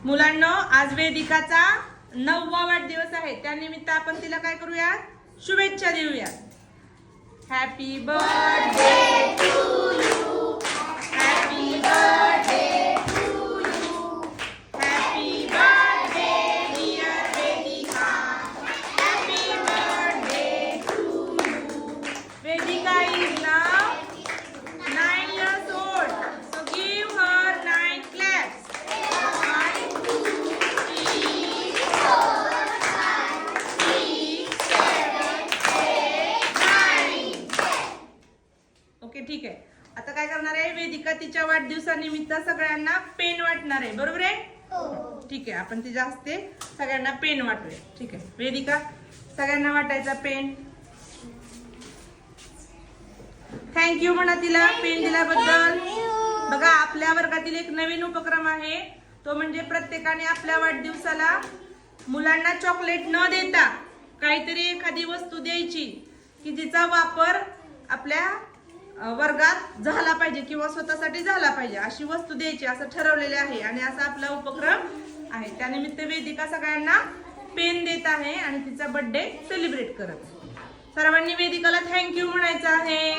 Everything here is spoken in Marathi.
मुलांनो, आज वेदिकाचा 9वा वाढदिवस आहे. त्यानिमित्त आपण तिला काय करूया? शुभेच्छा देऊया. Happy birthday to you, happy birthday to you, happy birthday dear Vedika, happy birthday to you. Vedika is now 9 years old. So give her 9 claps. 1, 2, 3, 4, 5, 6, 7, 8, 9. Okay, ठीक आहे. आता काय करणार आहे? वेदिका तिच्या वाढदिवसानिमित्त सगळ्यांना पेन वाटणार आहे. बरोबर आहे? हो. ठीक आहे, आपण तिच्या हस्ते सगळ्यांना पेन वाटूया. ठीक आहे वेदिका, सगळ्यांना वाटायचा पेन. थँक्यू म्हणा तिला पेन दिल्याबद्दल. बघा, आपल्या वर्गातील एक नवीन उपक्रम आहे, तो म्हणजे प्रत्येकाने आपल्या वाढदिवसाला मुलांना चॉकलेट न देता काहीतरी एखादी वस्तू द्यायची की जिचा वापर आपल्या वर्गात झाला पाहिजे किंवा स्वतःसाठी झाला पाहिजे, अशी वस्तू द्यायची असं ठरवलेले आहे. आणि असा आपला उपक्रम आहे. त्यानिमित्त वेदिका सगळ्यांना पेन देत आहे आणि तिचा बर्थडे सेलिब्रेट करत. सर्वांनी वेदिकाला थँक्यू म्हणायचं आहे.